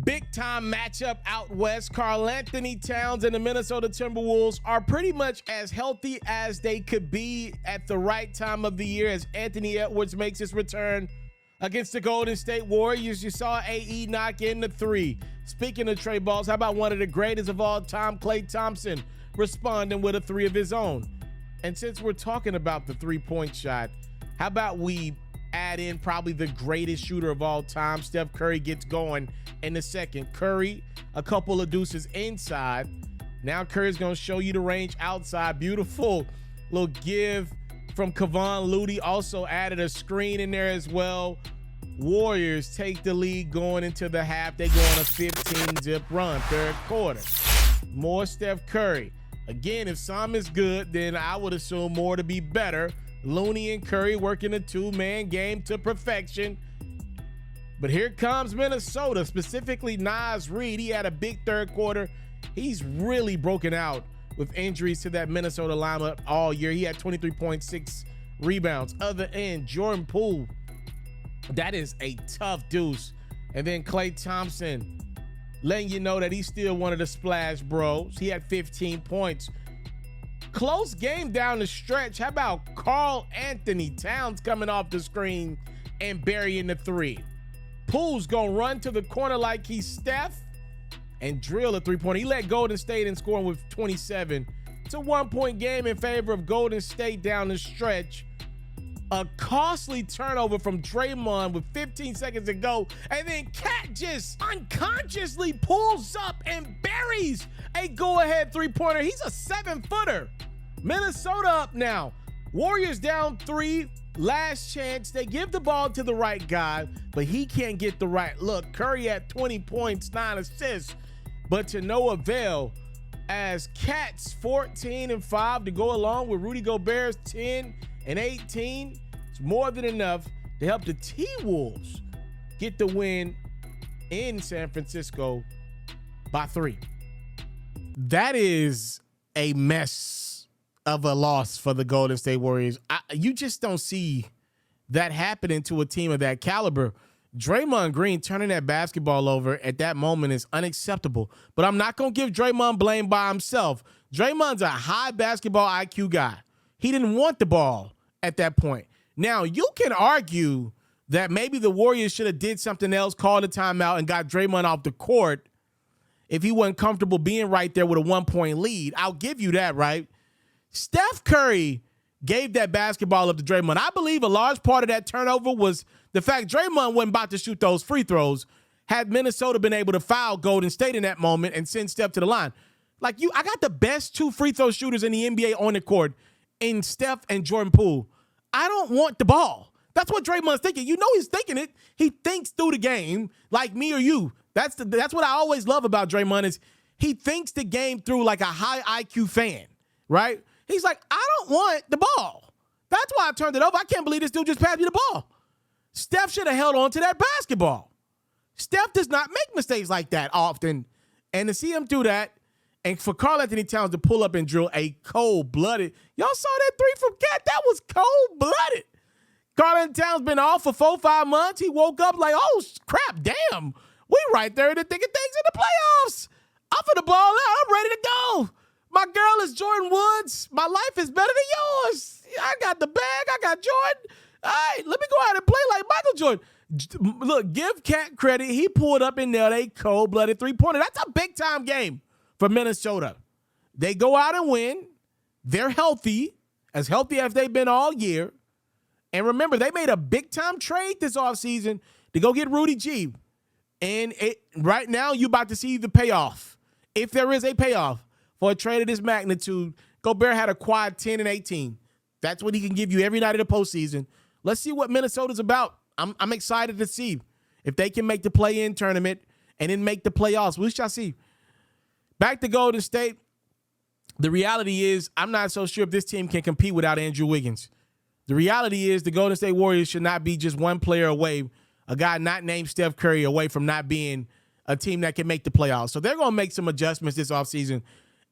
Big time matchup out west. Karl Anthony Towns and the Minnesota Timberwolves are pretty much as healthy as they could be at the right time of the year as Anthony Edwards makes his return against the Golden State Warriors. You saw AE knock in the three. Speaking of Trey balls, how about one of the greatest of all time, Klay Thompson, responding with a three of his own? And since we're talking about the three-point shot, how about we add in probably the greatest shooter of all time? Steph Curry gets going in the second. Curry, a couple of deuces inside. Now Curry's going to show you the range outside. Beautiful little give from Kevon Looney. Also added a screen in there as well. Warriors take the lead going into the half. They go on a 15-zip run, third quarter. More Steph Curry. Again, if some is good, then I would assume more to be better. Looney and Curry working a two-man game to perfection. But here comes Minnesota, specifically Naz Reid. He had a big third quarter. He's really broken out with injuries to that Minnesota lineup all year. He had 23.6 rebounds. Other end, Jordan Poole. That is a tough deuce. And then Klay Thompson letting you know that he's still one of the splash bros. He had 15 points. Close game down the stretch. How about Karl Anthony Towns coming off the screen and burying the three? Poole's gonna run to the corner like he's Steph and drill a three-pointer. He led Golden State in scoring with 27. It's a one-point game in favor of Golden State down the stretch. A costly turnover from Draymond with 15 seconds to go. And then Cat just unconsciously pulls up and buries a go-ahead three-pointer. He's a 7-footer. Minnesota up now. Warriors down 3. Last chance. They give the ball to the right guy, but he can't get the right look. Curry had 20 points, 9 assists, but to no avail as Cat's 14-5 to go along with Rudy Gobert's 10 and 18. It's more than enough to help the T-Wolves get the win in San Francisco by 3. That is a mess of a loss for the Golden State Warriors. You just don't see that happening to a team of that caliber. Draymond Green turning that basketball over at that moment is unacceptable. But I'm not going to give Draymond blame by himself. Draymond's a high basketball IQ guy. He didn't want the ball at that point. Now, you can argue that maybe the Warriors should have did something else, called a timeout, and got Draymond off the court if he wasn't comfortable being right there with a 1-point lead. I'll give you that, right? Steph Curry gave that basketball up to Draymond. I believe a large part of that turnover was the fact Draymond wasn't about to shoot those free throws. Had Minnesota been able to foul Golden State in that moment and send Steph to the line. I got the best 2 free throw shooters in the NBA on the court in Steph and Jordan Poole. I don't want the ball. That's what Draymond's thinking. You know he's thinking it. He thinks through the game like me or you. That's what I always love about Draymond is he thinks the game through like a high IQ fan, right? He's like, I don't want the ball. That's why I turned it over. I can't believe this dude just passed me the ball. Steph should have held on to that basketball. Steph does not make mistakes like that often. And to see him do that, and for Karl Anthony Towns to pull up and drill a cold-blooded, y'all saw that three from Cat? That was cold-blooded. Karl Anthony Towns been off for 4-5 months. He woke up like, oh, crap, damn. We right there in the thick of things in the playoffs. I'm for the ball out. I'm ready to go. My girl is Jordan Woods. My life is better than yours. I got the bag. I got Jordan. All right, let me go out and play like Michael Jordan. Look, give Cat credit. He pulled up and nailed a cold-blooded three-pointer. That's a big-time game for Minnesota. They go out and win. They're healthy as they've been all year. And remember, they made a big-time trade this offseason to go get Rudy G. And right now, you're about to see the payoff. If there is a payoff for a trade of this magnitude, Gobert had a quad 10 and 18. That's what he can give you every night of the postseason. Let's see what Minnesota's about. I'm excited to see if they can make the play-in tournament and then make the playoffs. We shall see. Back to Golden State. The reality is I'm not so sure if this team can compete without Andrew Wiggins. The reality is the Golden State Warriors should not be just one player away, a guy not named Steph Curry away from not being a team that can make the playoffs. So they're going to make some adjustments this offseason,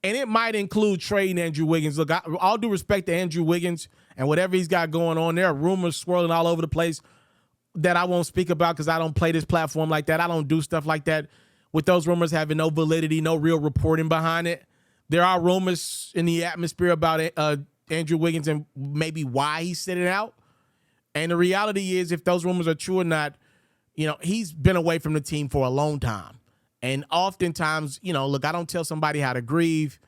and it might include trading Andrew Wiggins. Look, all due respect to Andrew Wiggins and whatever he's got going on, there are rumors swirling all over the place that I won't speak about because I don't play this platform like that. I don't do stuff like that. with those rumors having no validity, no real reporting behind it. There are rumors in the atmosphere about Andrew Wiggins and maybe why he's sitting out. And the reality is, if those rumors are true or not, he's been away from the team for a long time. And oftentimes, look, I don't tell somebody how to grieve,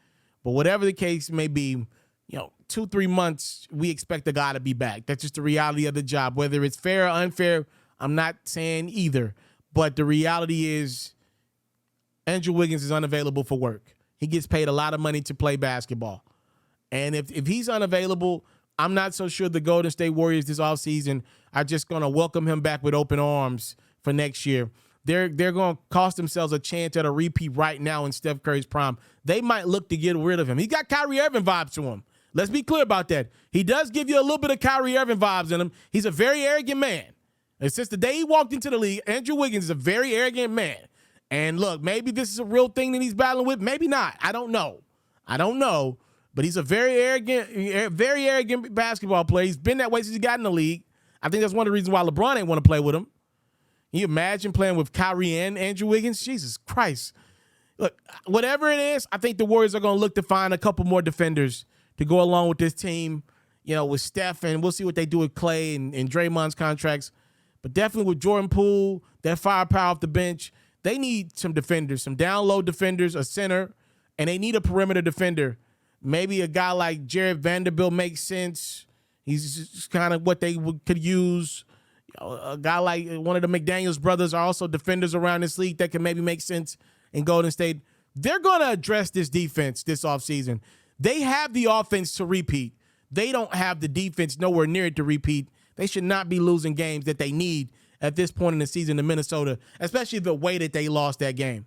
but whatever the case may be, 2-3 months, we expect the guy to be back. That's just the reality of the job. Whether it's fair or unfair, I'm not saying either. But the reality is Andrew Wiggins is unavailable for work. He gets paid a lot of money to play basketball. And if he's unavailable, I'm not so sure the Golden State Warriors this offseason are just going to welcome him back with open arms for next year. They're going to cost themselves a chance at a repeat right now in Steph Curry's prime. They might look to get rid of him. He got Kyrie Irving vibes to him. Let's be clear about that. He does give you a little bit of Kyrie Irving vibes in him. He's a very arrogant man. And since the day he walked into the league, Andrew Wiggins is a very arrogant man. And look, maybe this is a real thing that he's battling with. Maybe not. I don't know. But he's a very arrogant basketball player. He's been that way since he got in the league. I think that's one of the reasons why LeBron ain't want to play with him. Can you imagine playing with Kyrie and Andrew Wiggins? Jesus Christ. Look, whatever it is, I think the Warriors are going to look to find a couple more defenders to go along with this team, with Steph, and we'll see what they do with Clay and Draymond's contracts. But definitely with Jordan Poole, that firepower off the bench, they need some defenders, some down-low defenders, a center, and they need a perimeter defender. Maybe a guy like Jared Vanderbilt makes sense. He's just kind of what they could use. A guy like one of the McDaniels brothers are also defenders around this league that can maybe make sense in Golden State. They're going to address this defense this offseason. They have the offense to repeat. They don't have the defense nowhere near it to repeat. They should not be losing games that they need at this point in the season in Minnesota, especially the way that they lost that game.